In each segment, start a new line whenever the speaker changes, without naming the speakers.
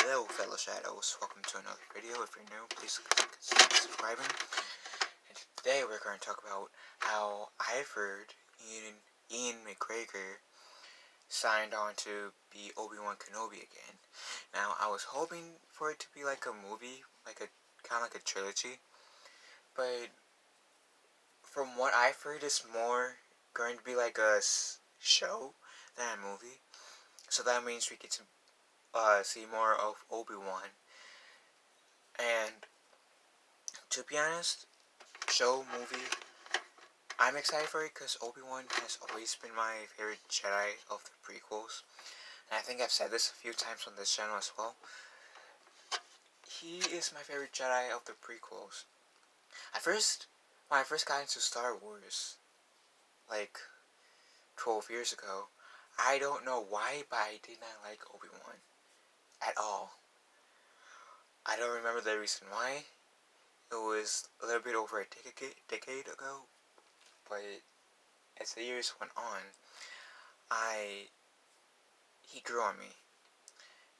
Hello fellow shadows, welcome to another video. If you're new, please consider subscribing. And today we're going to talk about how I've heard Ewan McGregor signed on to be Obi-Wan Kenobi again. Now I was hoping for it to be like a movie, kind of like a trilogy, but from what I've heard, it's more going to be like a show than a movie. So that means we get to see more of Obi-Wan. And to be honest, show, movie, I'm excited for it because Obi-Wan has always been my favorite Jedi of the prequels. And I think I've said this a few times on this channel as well. He is my favorite Jedi of the prequels. When I first got into Star Wars, like 12 years ago, I don't know why, but I did not like Obi-Wan at all. I don't remember the reason why. It was a little bit over a decade ago, but as the years went on, he grew on me,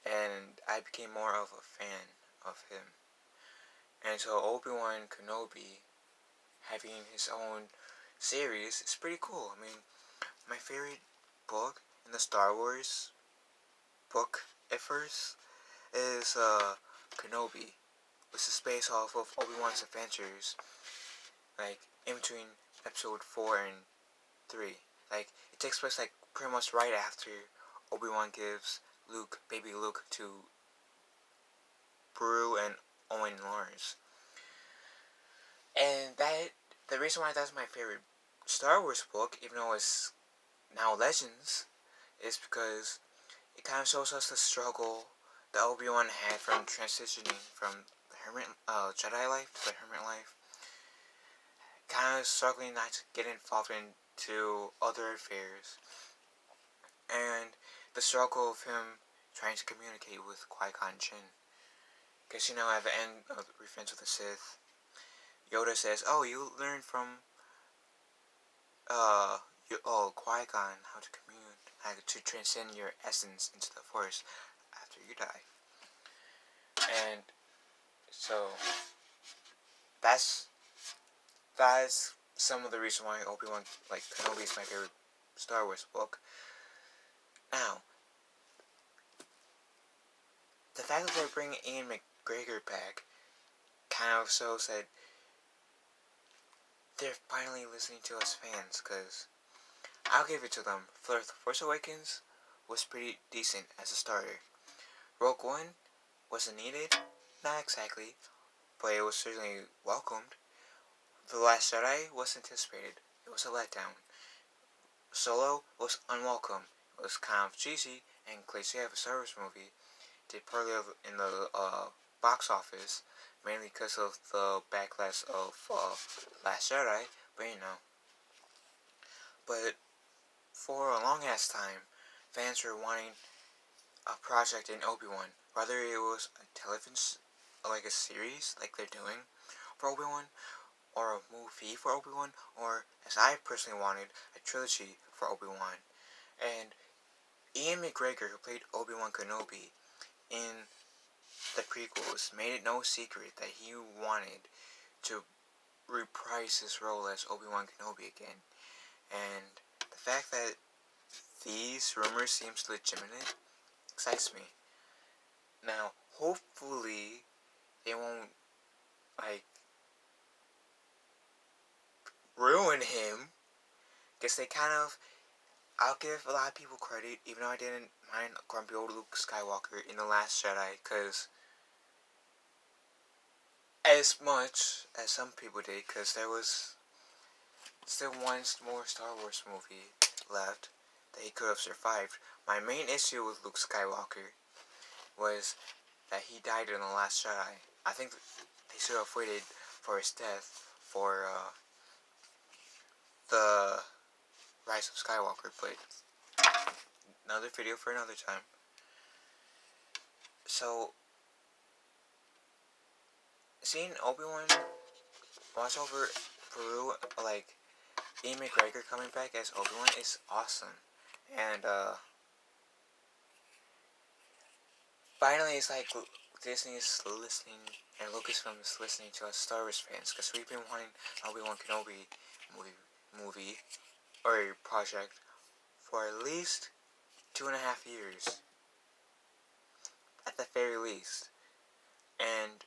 and I became more of a fan of him. And so Obi-Wan Kenobi having his own series is pretty cool. I mean, my favorite book in the Star Wars book at first is Kenobi, which is based off of Obi-Wan's adventures, like in between episode 4 and 3. Like, it takes place like pretty much right after Obi-Wan gives baby Luke to Brew and Owen Lawrence. And the reason why that's my favorite Star Wars book, even though it's now Legends, is because it kind of shows us the struggle that Obi-Wan had from transitioning from the hermit Jedi life to the hermit life. Kind of struggling not to get involved into other affairs. And the struggle of him trying to communicate with Qui-Gon Jinn. Because, at the end of Revenge of the Sith, Yoda says, "Oh, you learned from Qui-Gon how to commune, how to transcend your essence into the Force after you die." And so that's some of the reason why Obi-Wan, Kenobi is my favorite Star Wars book. Now, the fact that they're bringing Ewan McGregor back kind of shows that they're finally listening to us fans, because I'll give it to them. The Force Awakens was pretty decent as a starter. Rogue One wasn't needed, not exactly, but it was certainly welcomed. The Last Jedi was anticipated. It was a letdown. Solo was unwelcome. It was kind of cheesy and cliche of a Star Wars movie. Did poorly in the box office, mainly because of the backlash of Last Jedi, but But for a long ass time, fans were wanting a project in Obi-Wan, whether it was a television, like a series, like they're doing for Obi-Wan, or a movie for Obi-Wan, or, as I personally wanted, a trilogy for Obi-Wan. And Ewan McGregor, who played Obi-Wan Kenobi in the prequels, made it no secret that he wanted to reprise his role as Obi-Wan Kenobi again. And the fact that these rumors seems legitimate excites me. Now, hopefully, they won't, ruin him, because I'll give a lot of people credit, even though I didn't mind grumpy old Luke Skywalker in The Last Jedi, because as much as some people did, because there was still one more Star Wars movie left that he could have survived. My main issue with Luke Skywalker was that he died in The Last Jedi. I think they should have waited for his death for the Rise of Skywalker, but another video for another time. So, seeing Obi-Wan watch over Peru, Ewan McGregor coming back as Obi-Wan is awesome. And, finally it's like Disney is listening and Lucasfilm is listening to us Star Wars fans, because we've been wanting Obi-Wan Kenobi movie or project for at least 2.5 years, at the very least, and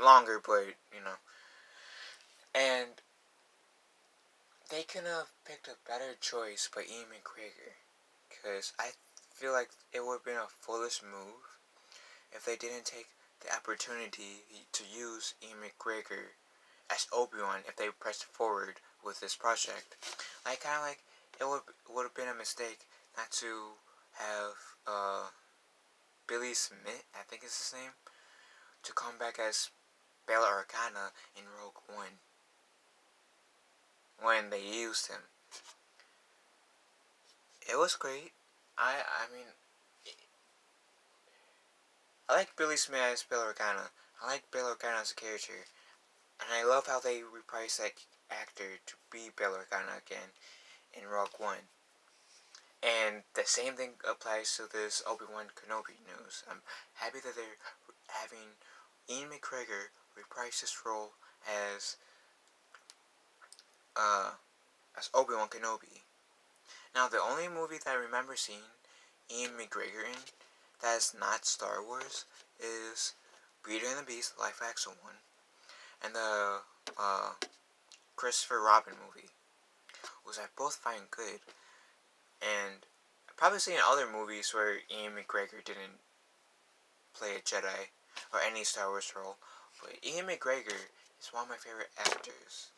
longer, but and they could have picked a better choice by Ian McGregor, because I feel like it would have been a foolish move if they didn't take the opportunity to use Ian McGregor as Obi-Wan if they pressed forward with this project. Kind of like it would have been a mistake not to have Billy Smith, I think is his name, to come back as Bail Organa in Rogue One when they used him. It was great. I mean, I like Billy Smith as Bail Organa. I like Bail Organa as a character, and I love how they reprised that actor to be Bail Organa again in Rogue One. And the same thing applies to this Obi-Wan Kenobi news. I'm happy that they're having Ian McGregor reprise his role as Obi-Wan Kenobi. Now, the only movie that I remember seeing Ian McGregor in that is not Star Wars is Beauty and the Beast, the live action one, and the Christopher Robin movie, which I both find good. And I've probably seen other movies where Ian McGregor didn't play a Jedi or any Star Wars role, but Ian McGregor is one of my favorite actors.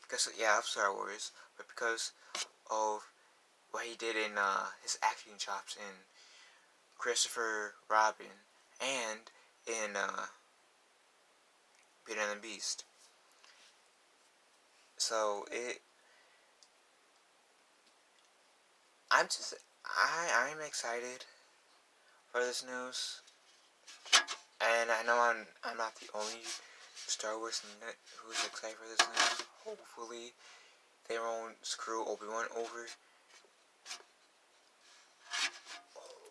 Because, of Star Wars, but because of what he did in his acting chops in Christopher Robin and in Beauty and the Beast. So I'm excited for this news, and I know I'm not the only Star Wars nut who's excited for this news. Hopefully, they won't screw Obi-Wan over.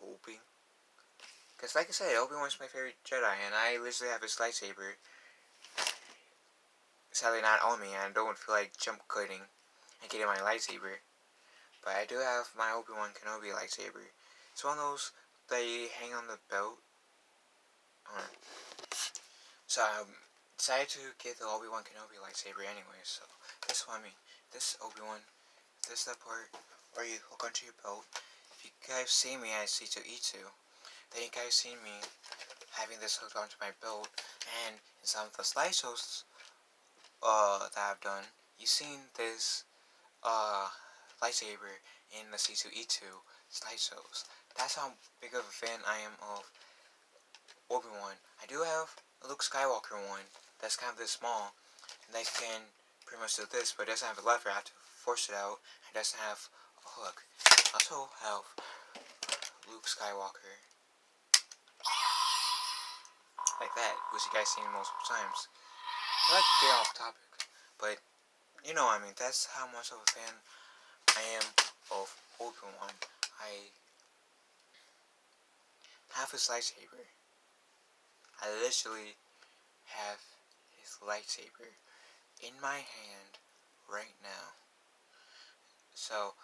Hoping. Because like I said, Obi-Wan's my favorite Jedi, and I literally have his lightsaber. Sadly not on me, and I don't feel like jump cutting and getting my lightsaber. But I do have my Obi-Wan Kenobi lightsaber. It's one of those that you hang on the belt. So I decided to get the Obi-Wan Kenobi lightsaber anyway, so this one, this Obi-Wan, this is the part where you hook onto your belt. If you guys see me at C2E2, then you guys see me having this hooked onto my belt, and in some of the slideshows that I've done, you've seen this lightsaber in the C2E2 slideshows. That's how big of a fan I am of Obi-Wan. I do have a Luke Skywalker one that's kind of this small, and that can pretty much do this, but it doesn't have a lever. I have to force it out. It doesn't have a hook. I also have Luke Skywalker like that, which you guys seen multiple times. I like to get off topic, but that's how much of a fan I am of Obi-Wan. I have his lightsaber. I literally have his lightsaber in my hand right now. So,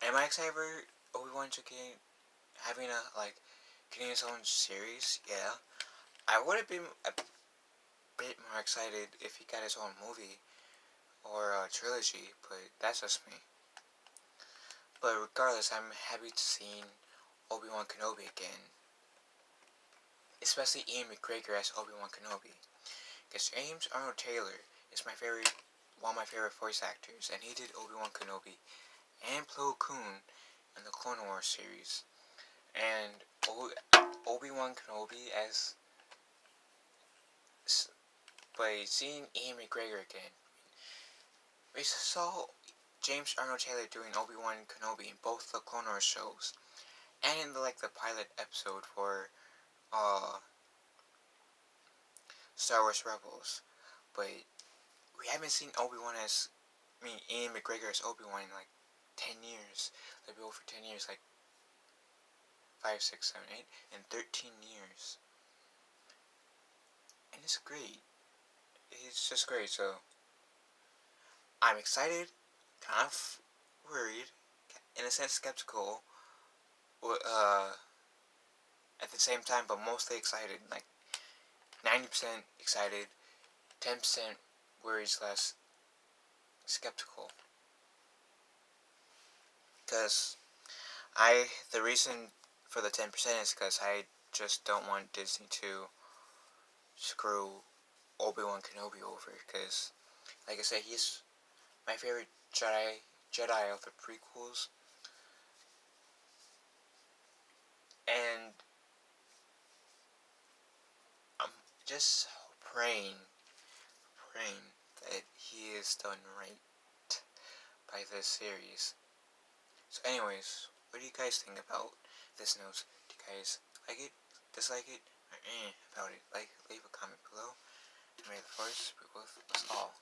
am I excited for Obi-Wan to having getting his own series? Yeah. I would have been a bit more excited if he got his own movie or a trilogy, but that's just me. But regardless, I'm happy to see Obi-Wan Kenobi again. Especially Ian McGregor as Obi-Wan Kenobi. Because James Arnold Taylor is one of my favorite voice actors, and he did Obi-Wan Kenobi and Plo Koon in the Clone Wars series. And Obi-Wan Kenobi but seeing Ian McGregor again. We saw James Arnold Taylor doing Obi-Wan Kenobi in both the Clone Wars shows, and in the pilot episode for Star Wars Rebels. But we haven't seen Ian McGregor as Obi-Wan in 10 They'll be over 10 years, like 5, 6, 7, 8, and 13 years. And it's great. It's just great, so I'm excited, kind of worried, in a sense skeptical, at the same time, but mostly excited. Like 90% excited, 10% worried slash skeptical. Because the reason for the 10% is because I just don't want Disney to screw Obi-Wan Kenobi over. Because, like I said, he's my favorite Jedi of the prequels. And I'm just praying that he is done right by this series. So anyways, what do you guys think about this news? Do you guys like it, dislike it, or about it? Like, leave a comment below. And may the force be with us all.